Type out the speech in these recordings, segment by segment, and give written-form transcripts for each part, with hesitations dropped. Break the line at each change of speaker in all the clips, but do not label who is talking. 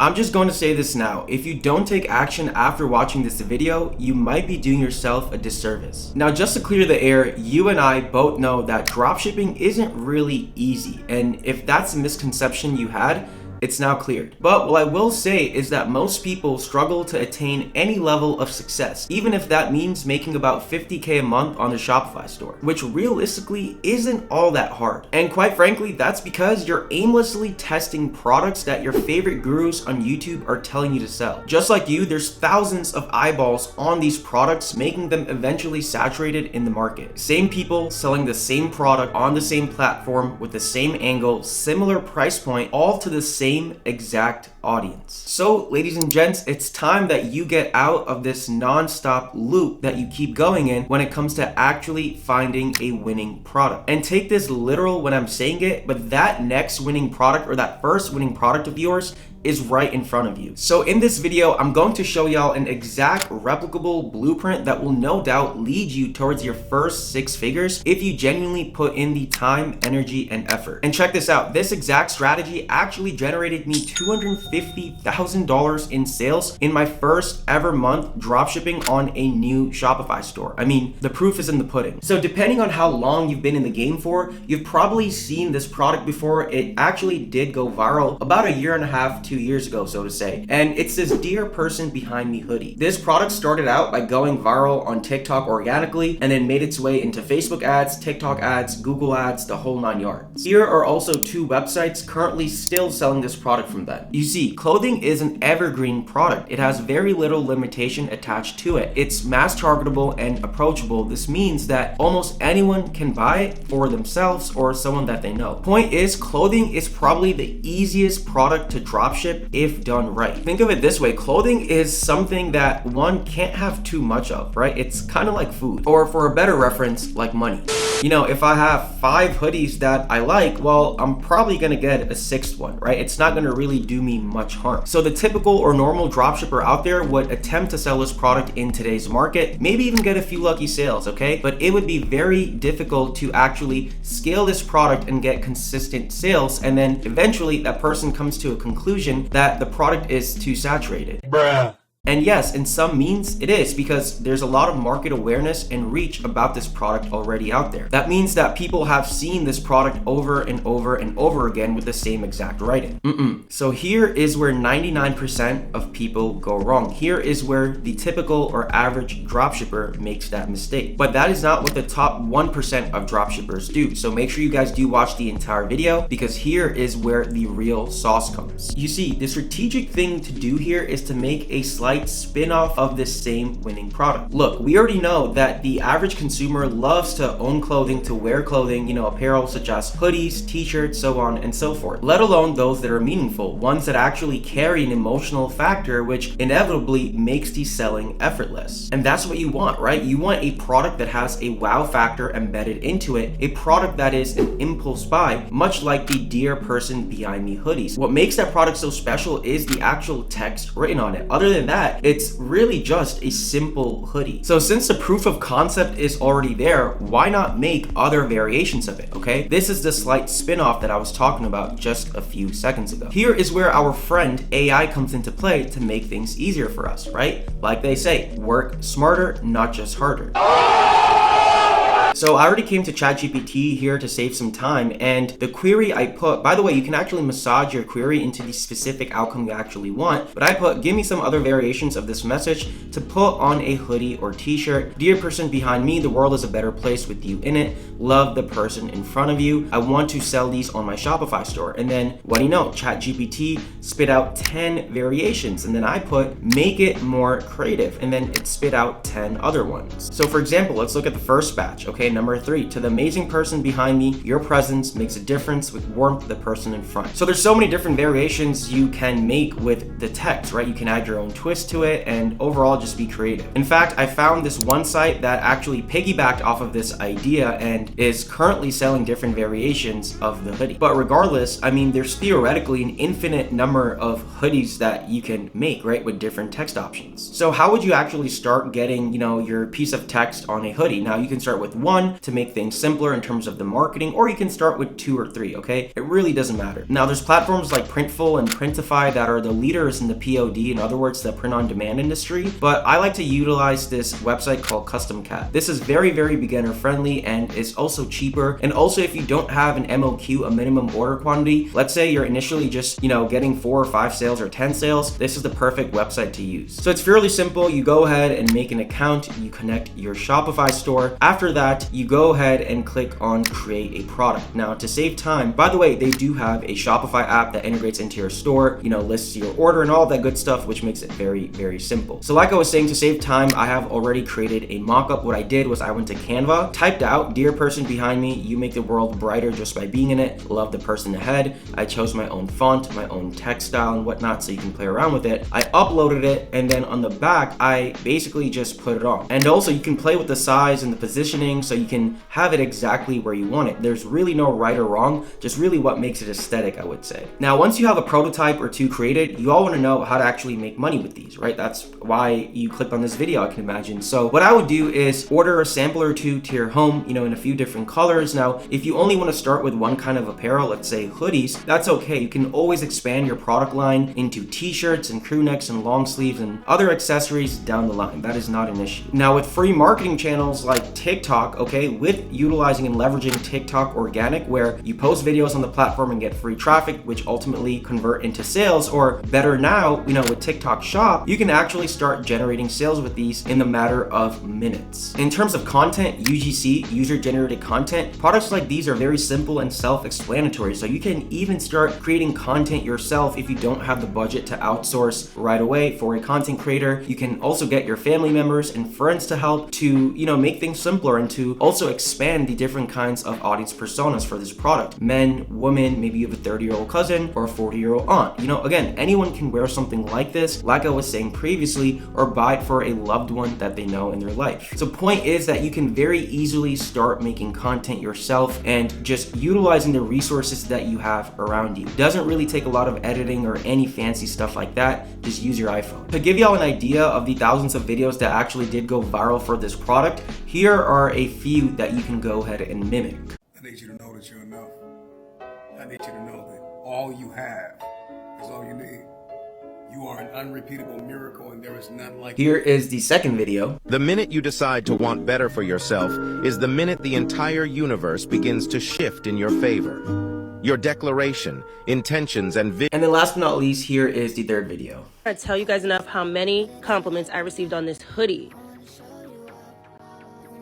I'm just going to say this now. If you don't take action after watching this video, you might be doing yourself a disservice. Now, just to clear the air, you and I both know that dropshipping isn't really easy. And if that's a misconception you had, it's now cleared. But what I will say is that most people struggle to attain any level of success, even if that means making about $50K a month on the Shopify store, which realistically isn't all that hard. And quite frankly, that's because you're aimlessly testing products that your favorite gurus on YouTube are telling you to sell. Just like you, there's thousands of eyeballs on these products, making them eventually saturated in the market. Same people selling the same product on the same platform with the same angle, similar price point, all to the same exact audience. So, ladies and gents, it's time that you get out of this non-stop loop that you keep going in when it comes to actually finding a winning product. And take this literal when I'm saying it, but that next winning product or that first winning product of yours is right in front of you. So in this video, I'm going to show y'all an exact replicable blueprint that will no doubt lead you towards your first 6 figures if you genuinely put in the time, energy, and effort. And check this out, this exact strategy actually generated me $250,000 in sales in my first ever month dropshipping on a new Shopify store. I mean, the proof is in the pudding. So depending on how long you've been in the game for, you've probably seen this product before. It actually did go viral about 1.5 years, 2 years ago, so to say. And it's this Dear Person Behind Me hoodie. This product started out by going viral on TikTok organically and then made its way into Facebook ads, TikTok ads, Google ads, the whole 9 yards. Here are also 2 websites currently still selling this product from them. You see, clothing is an evergreen product. It has very little limitation attached to it. It's mass targetable and approachable. This means that almost anyone can buy it for themselves or someone that they know. Point is, clothing is probably the easiest product to dropship if done right. Think of it this way, clothing is something that one can't have too much of, right? It's kind of like food, or for a better reference, like money. You know, if I have 5 hoodies that I like, well, I'm probably gonna get a 6th one, right? It's not gonna really do me much harm. So the typical or normal dropshipper out there would attempt to sell this product in today's market, maybe even get a few lucky sales, okay? But it would be very difficult to actually scale this product and get consistent sales, and then eventually that person comes to a conclusion that the product is too saturated. Bruh. And yes, in some means it is, because there's a lot of market awareness and reach about this product already out there. That means that people have seen this product over and over and over again with the same exact writing. So here is where 99% of people go wrong. Here is where the typical or average dropshipper makes that mistake. But that is not what the top 1% of dropshippers do. So make sure you guys do watch the entire video, because here is where the real sauce comes. You see, the strategic thing to do here is to make a slight spin-off of this same winning product. Look, we already know that the average consumer loves to own clothing, to wear clothing, you know, apparel such as hoodies, t-shirts, so on and so forth, let alone those that are meaningful, ones that actually carry an emotional factor, which inevitably makes the selling effortless. And that's what you want, right? You want a product that has a wow factor embedded into it, a product that is an impulse buy, much like the Dear Person Behind Me hoodies. What makes that product so special is the actual text written on it. Other than that, it's really just a simple hoodie. So since the proof of concept is already there, why not make other variations of it, okay? This is the slight spin-off that I was talking about just a few seconds ago. Here is where our friend AI comes into play to make things easier for us, right? Like they say, work smarter, not just harder. So I already came to ChatGPT here to save some time, and the query I put, by the way, you can actually massage your query into the specific outcome you actually want, but I put, give me some other variations of this message to put on a hoodie or t-shirt. Dear person behind me, the world is a better place with you in it. Love the person in front of you. I want to sell these on my Shopify store. And then, what do you know, ChatGPT spit out 10 variations, and then I put, make it more creative, and then it spit out 10 other ones. So for example, let's look at the first batch, okay? Number 3, to the amazing person behind me, your presence makes a difference with warmth the person in front. So there's so many different variations you can make with the text, right? You can add your own twist to it and overall just be creative. In fact, I found this one site that actually piggybacked off of this idea and is currently selling different variations of the hoodie. But regardless, I mean, there's theoretically an infinite number of hoodies that you can make, right, with different text options. So how would you actually start getting, you know, your piece of text on a hoodie? Now you can start with 1, one to make things simpler in terms of the marketing, or you can start with 2 or 3, okay? It really doesn't matter. Now, there's platforms like Printful and Printify that are the leaders in the POD, in other words, the print on demand industry, but I like to utilize this website called Custom Cat. This is very, very beginner friendly and is also cheaper. And also, if you don't have an MOQ, a minimum order quantity, let's say you're initially just, getting 4 or 5 sales or 10 sales, this is the perfect website to use. So it's fairly simple. You go ahead and make an account, you connect your Shopify store. After that, you go ahead and click on create a product. Now, to save time, by the way, they do have a Shopify app that integrates into your store, lists your order and all that good stuff, which makes it very, very simple. So like I was saying, to save time, I have already created a mock-up. What I did was I went to Canva, typed out, "Dear person behind me, you make the world brighter just by being in it. Love the person ahead." I chose my own font, my own text style and whatnot, so you can play around with it. I uploaded it, and then on the back, I basically just put it on. And also, you can play with the size and the positioning, so you can have it exactly where you want it. There's really no right or wrong, just really what makes it aesthetic, I would say. Now, once you have a prototype or 2 created, you all want to know how to actually make money with these, right? That's why you clicked on this video, I can imagine. So what I would do is order a sample or 2 to your home, in a few different colors. Now, if you only want to start with one kind of apparel, let's say hoodies, that's okay. You can always expand your product line into t-shirts and crew necks and long sleeves and other accessories down the line. That is not an issue. Now, with free marketing channels like TikTok, okay, with utilizing and leveraging TikTok organic, where you post videos on the platform and get free traffic, which ultimately convert into sales, or better now, with TikTok Shop, you can actually start generating sales with these in the matter of minutes. In terms of content, UGC, user-generated content, products like these are very simple and self-explanatory, so you can even start creating content yourself if you don't have the budget to outsource right away for a content creator. You can also get your family members and friends to help to, make things simpler and to also expand the different kinds of audience personas for this product. Men, women, maybe you have a 30-year-old cousin or a 40-year-old aunt. Again, anyone can wear something like this, like I was saying previously, or buy it for a loved one that they know in their life. So point is that you can very easily start making content yourself and just utilizing the resources that you have around you. It doesn't really take a lot of editing or any fancy stuff like that. Just use your iPhone. To give y'all an idea of the thousands of videos that actually did go viral for this product, here are a few that you can go ahead and mimic.
I need you to know that you're enough. I need you to know that all you have is all you need. You are an unrepeatable miracle, and there is none like you.
Here is the second video.
The minute you decide to want better for yourself is the minute the entire universe begins to shift in your favor. Your declaration, intentions, and vision.
And then last but not least, here is the third video.
I tell you guys enough how many compliments I received on this hoodie.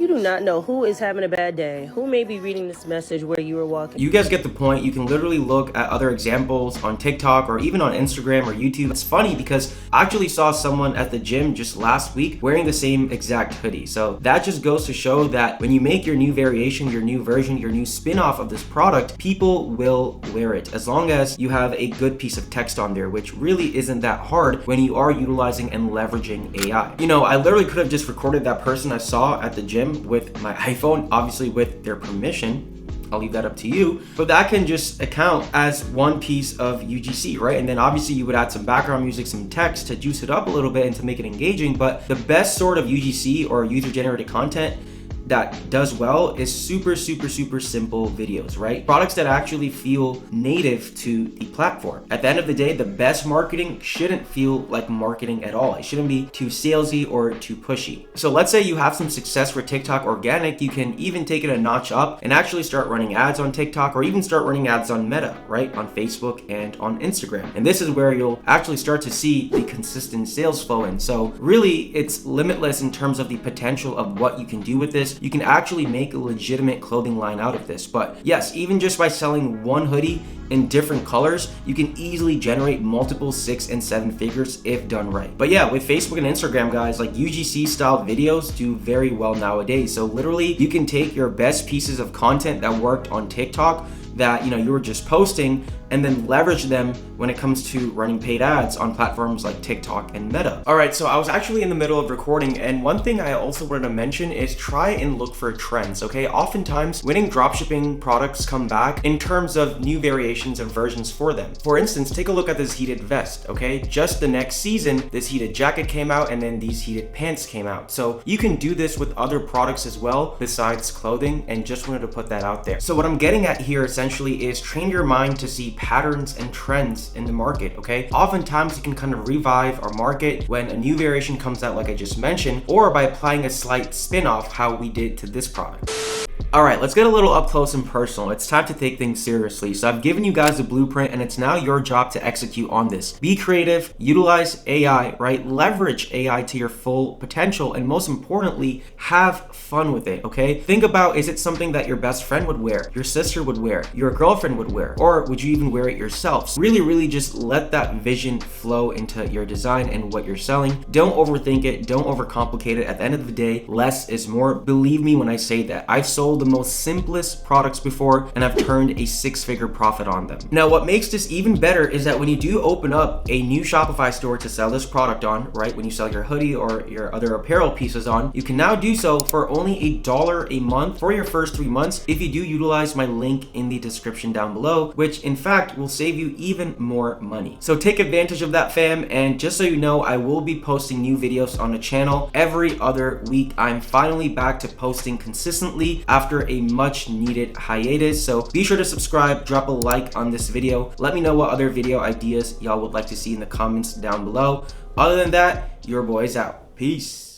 You do not know who is having a bad day, who may be reading this message where you are walking.
You guys get the point. You can literally look at other examples on TikTok or even on Instagram or YouTube. It's funny because I actually saw someone at the gym just last week wearing the same exact hoodie. So that just goes to show that when you make your new variation, your new version, your new spin-off of this product, people will wear it as long as you have a good piece of text on there, which really isn't that hard when you are utilizing and leveraging AI. I literally could have just recorded that person I saw at the gym with my iPhone, obviously with their permission. I'll leave that up to you, but that can just account as one piece of UGC, right? And then obviously you would add some background music, some text to juice it up a little bit and to make it engaging. But the best sort of UGC or user-generated content that does well is super simple videos, right? Products that actually feel native to the platform. At the end of the day, the best marketing shouldn't feel like marketing at all. It shouldn't be too salesy or too pushy. So let's say you have some success for TikTok organic, you can even take it a notch up and actually start running ads on TikTok or even start running ads on Meta, right? On Facebook and on Instagram. And this is where you'll actually start to see the consistent sales flow in. So really, it's limitless in terms of the potential of what you can do with this. You can actually make a legitimate clothing line out of this. But yes, even just by selling one hoodie in different colors, you can easily generate multiple 6 and 7 figures if done right. But yeah, with Facebook and Instagram, guys, like UGC style videos do very well nowadays. So literally, you can take your best pieces of content that worked on TikTok, that you were just posting and then leverage them when it comes to running paid ads on platforms like TikTok and Meta. All right, so I was actually in the middle of recording, and one thing I also wanted to mention is try and look for trends, okay? Oftentimes, winning dropshipping products come back in terms of new variations and versions for them. For instance, take a look at this heated vest, okay? Just the next season, this heated jacket came out, and then these heated pants came out. So you can do this with other products as well besides clothing, and just wanted to put that out there. So what I'm getting at here essentially is train your mind to see patterns and trends in the market, okay? Oftentimes you can kind of revive our market when a new variation comes out like I just mentioned, or by applying a slight spin-off how we did to this product. All right, let's get a little up close and personal. It's time to take things seriously. So I've given you guys a blueprint, and it's now your job to execute on this. Be creative, utilize AI, right? Leverage AI to your full potential, and most importantly, have fun with it, okay? Think about, is it something that your best friend would wear, your sister would wear, your girlfriend would wear, or would you even wear it yourself? So really just let that vision flow into your design and what you're selling. Don't overthink it, don't overcomplicate it. At the end of the day, less is more. Believe me when I say that. I've sold the most simplest products before, and I've turned a 6-figure profit on them. Now, what makes this even better is that when you do open up a new Shopify store to sell this product on, right, when you sell your hoodie or your other apparel pieces on, you can now do so for only $1 a month for your first 3 months if you do utilize my link in the description down below, which in fact will save you even more money. So take advantage of that, fam, and just so you know, I will be posting new videos on the channel every other week. I'm finally back to posting consistently after a much needed hiatus. So be sure to subscribe, drop a like on this video. Let me know what other video ideas y'all would like to see in the comments down below. Other than that, your boy's out. Peace.